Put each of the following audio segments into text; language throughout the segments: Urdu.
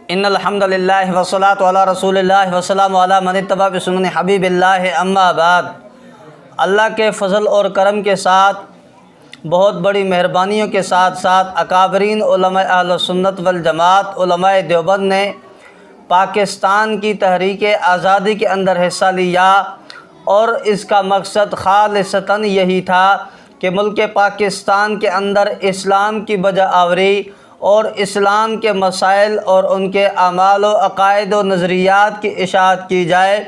ان الحمد للہ والصلاۃ علی رسول اللہ والسلام علی من اتبع بسنن حبیب اللہ اما بعد۔ اللہ کے فضل اور کرم کے ساتھ، بہت بڑی مہربانیوں کے ساتھ اکابرین علماء اہل سنت والجماعت علماء دیوبند نے پاکستان کی تحریک آزادی کے اندر حصہ لیا، اور اس کا مقصد خالصتاً یہی تھا کہ ملک پاکستان کے اندر اسلام کی بجا آوری اور اسلام کے مسائل اور ان کے اعمال و عقائد و نظریات کی اشاعت کی جائے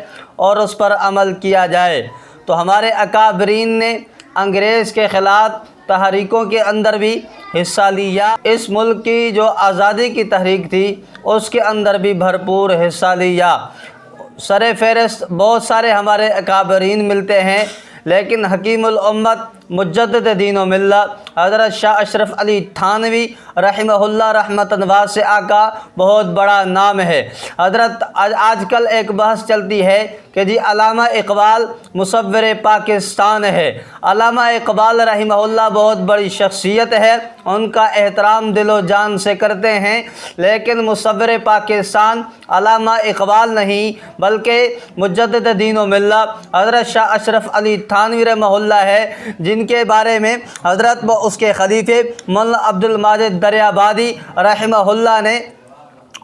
اور اس پر عمل کیا جائے۔ تو ہمارے اکابرین نے انگریز کے خلاف تحریکوں کے اندر بھی حصہ لیا، اس ملک کی جو آزادی کی تحریک تھی اس کے اندر بھی بھرپور حصہ لیا۔ سر فہرست بہت سارے ہمارے اکابرین ملتے ہیں، لیکن حکیم الامت مجدد دین و ملت حضرت شاہ اشرف علی تھانوی رحمہ اللہ رحمتاً واسعہ کا بہت بڑا نام ہے۔ حضرت آج کل ایک بحث چلتی ہے کہ جی علامہ اقبال مصور پاکستان ہے۔ علامہ اقبال رحمہ اللہ بہت بڑی شخصیت ہے، ان کا احترام دل و جان سے کرتے ہیں، لیکن مصور پاکستان علامہ اقبال نہیں بلکہ مجدد دین و ملت حضرت شاہ اشرف علی تھانوی رحمہ اللہ ہے، جن کے بارے میں حضرت و اس کے خلیفے مولانا عبد الماجد دریابادی رحمہ اللہ نے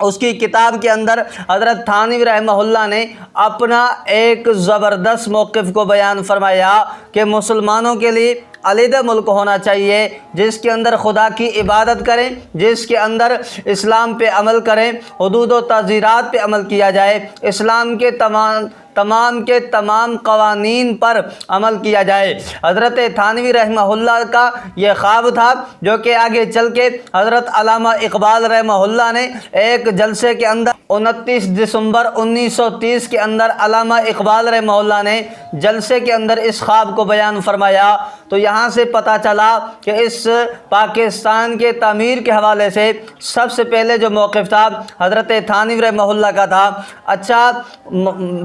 اس کی کتاب کے اندر حضرت تھانوی رحمہ اللہ نے اپنا ایک زبردست موقف کو بیان فرمایا کہ مسلمانوں کے لیے علیحدہ ملک ہونا چاہیے، جس کے اندر خدا کی عبادت کریں، جس کے اندر اسلام پہ عمل کریں، حدود و تعزیرات پہ عمل کیا جائے، اسلام کے تمام قوانین پر عمل کیا جائے۔ حضرت تھانوی رحمہ اللہ کا یہ خواب تھا، جو کہ آگے چل کے حضرت علامہ اقبال رحمہ اللہ نے ایک جلسے کے اندر 29 دسمبر 1930 کے اندر علامہ اقبال رحمہ اللہ نے جلسے کے اندر اس خواب کو بیان فرمایا۔ تو یہاں سے پتہ چلا کہ اس پاکستان کے تعمیر کے حوالے سے سب سے پہلے جو موقف تھا حضرت تھانوی رحمہ اللہ کا تھا۔ اچھا،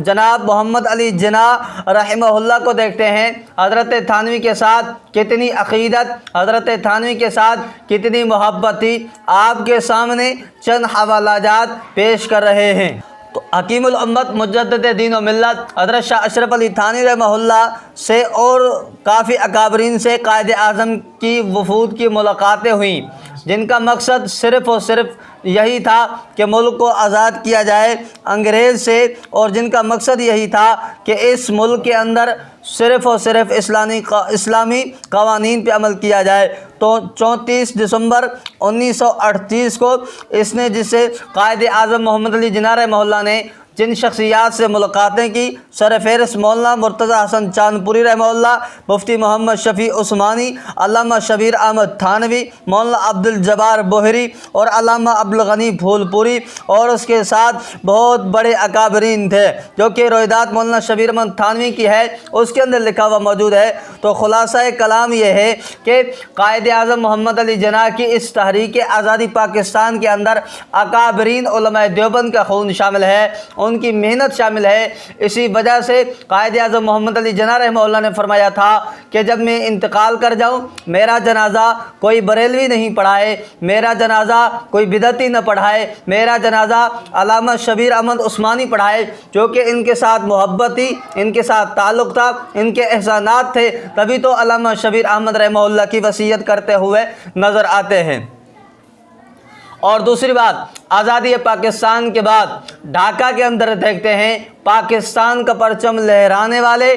جناب محمد علی جناح رحمہ اللہ کو دیکھتے ہیں، حضرت تھانوی کے ساتھ کتنی عقیدت، حضرت تھانوی کے ساتھ کتنی محبت تھی، آپ کے سامنے چند حوالہ جات پیش کر رہے ہیں۔ تو حکیم الامت مجدد دین و ملت حضرت شاہ اشرف علی تھانوی رحمہ اللہ سے اور کافی اکابرین سے قائد اعظم کی وفود کی ملاقاتیں ہوئیں، جن کا مقصد صرف اور صرف یہی تھا کہ ملک کو آزاد کیا جائے انگریز سے، اور جن کا مقصد یہی تھا کہ اس ملک کے اندر صرف اور صرف اسلامی قوانین پہ عمل کیا جائے۔ تو 34 دسمبر 1938 کو اس نے جسے قائد اعظم محمد علی جناح رحمہ اللہ نے جن شخصیات سے ملاقاتیں کی، سر فہرست مولانا مرتضی حسن چاندپوری رحمہ اللہ، مفتی محمد شفیع عثمانی، علامہ شبیر احمد تھانوی، مولانا عبد الجبار بوہری اور علامہ عبد الغنی پھول پوری، اور اس کے ساتھ بہت بڑے اکابرین تھے، جو کہ روایات مولانا شبیر احمد تھانوی کی ہے، اس کے اندر لکھا ہوا موجود ہے۔ تو خلاصہ کلام یہ ہے کہ قائد اعظم محمد علی جناح کی اس تحریک آزادی پاکستان کے اندر اکابرین علماء دیوبند کا خون شامل ہے، ان کی محنت شامل ہے۔ اسی وجہ سے قائد اعظم محمد علی جناح رحمہ اللہ نے فرمایا تھا کہ جب میں انتقال کر جاؤں، میرا جنازہ کوئی بریلوی نہیں پڑھائے، میرا جنازہ کوئی بدعتی نہ پڑھائے، میرا جنازہ علامہ شبیر احمد عثمانی پڑھائے، جو کہ ان کے ساتھ محبت تھی، ان کے ساتھ تعلق تھا، ان کے احسانات تھے، تبھی تو علامہ شبیر احمد رحمہ اللہ کی وصیت کرتے ہوئے نظر آتے ہیں۔ اور دوسری بات، آزادی پاکستان کے بعد ڈھاکہ کے اندر دیکھتے ہیں پاکستان کا پرچم لہرانے والے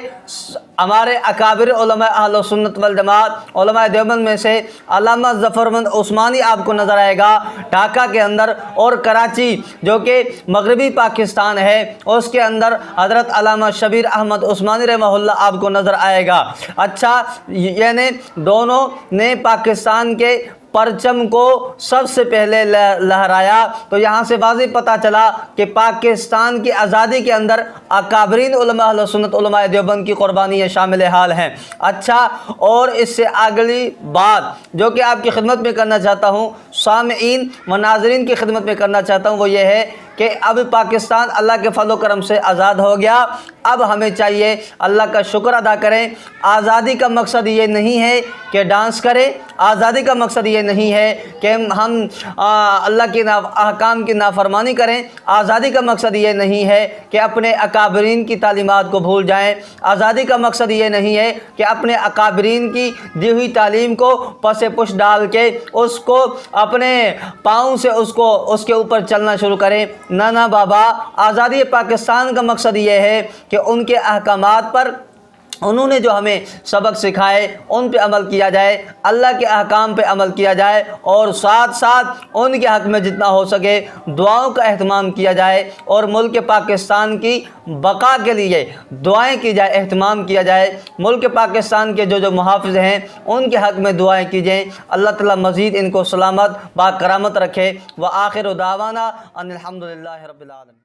ہمارے اکابر علماء اہل سنت والجماعت علماء دیوبند میں سے علامہ ظفرمند عثمانی آپ کو نظر آئے گا ڈھاکہ کے اندر، اور کراچی جو کہ مغربی پاکستان ہے اس کے اندر حضرت علامہ شبیر احمد عثمانی رحمہ اللہ آپ کو نظر آئے گا۔ اچھا، یعنی دونوں نے پاکستان کے پرچم کو سب سے پہلے لہرایا۔ تو یہاں سے واضح پتہ چلا کہ پاکستان کی آزادی کے اندر اکابرین علماء اہل سنت علماء دیوبند کی قربانیاں شامل حال ہیں۔ اچھا، اور اس سے اگلی بات جو کہ آپ کی خدمت میں کرنا چاہتا ہوں، سامعین و ناظرین کی خدمت میں کرنا چاہتا ہوں، وہ یہ ہے کہ اب پاکستان اللہ کے فضل و کرم سے آزاد ہو گیا۔ اب ہمیں چاہیے اللہ کا شکر ادا کریں۔ آزادی کا مقصد یہ نہیں ہے کہ ڈانس کریں، آزادی کا مقصد یہ نہیں ہے کہ ہم اللہ کے احکام کی نافرمانی کریں، آزادی کا مقصد یہ نہیں ہے کہ اپنے اکابرین کی تعلیمات کو بھول جائیں، آزادی کا مقصد یہ نہیں ہے کہ اپنے اکابرین کی دی ہوئی تعلیم کو پس پش ڈال کے اس کو اپنے پاؤں سے اس کے اوپر چلنا شروع کریں۔ نہ بابا، آزادی پاکستان کا مقصد یہ ہے کہ ان کے احکامات پر، انہوں نے جو ہمیں سبق سکھائے ان پہ عمل کیا جائے، اللہ کے احکام پہ عمل کیا جائے، اور ساتھ ساتھ ان کے حق میں جتنا ہو سکے دعاؤں کا اہتمام کیا جائے، اور ملک پاکستان کی بقا کے لیے دعائیں کی جائے، اہتمام کیا جائے۔ ملک پاکستان کے جو محافظ ہیں ان کے حق میں دعائیں کیجئیں، اللہ تعالیٰ مزید ان کو سلامت با کرامت رکھے۔ وآخر دعوانا ان الحمدللہ رب العالمین۔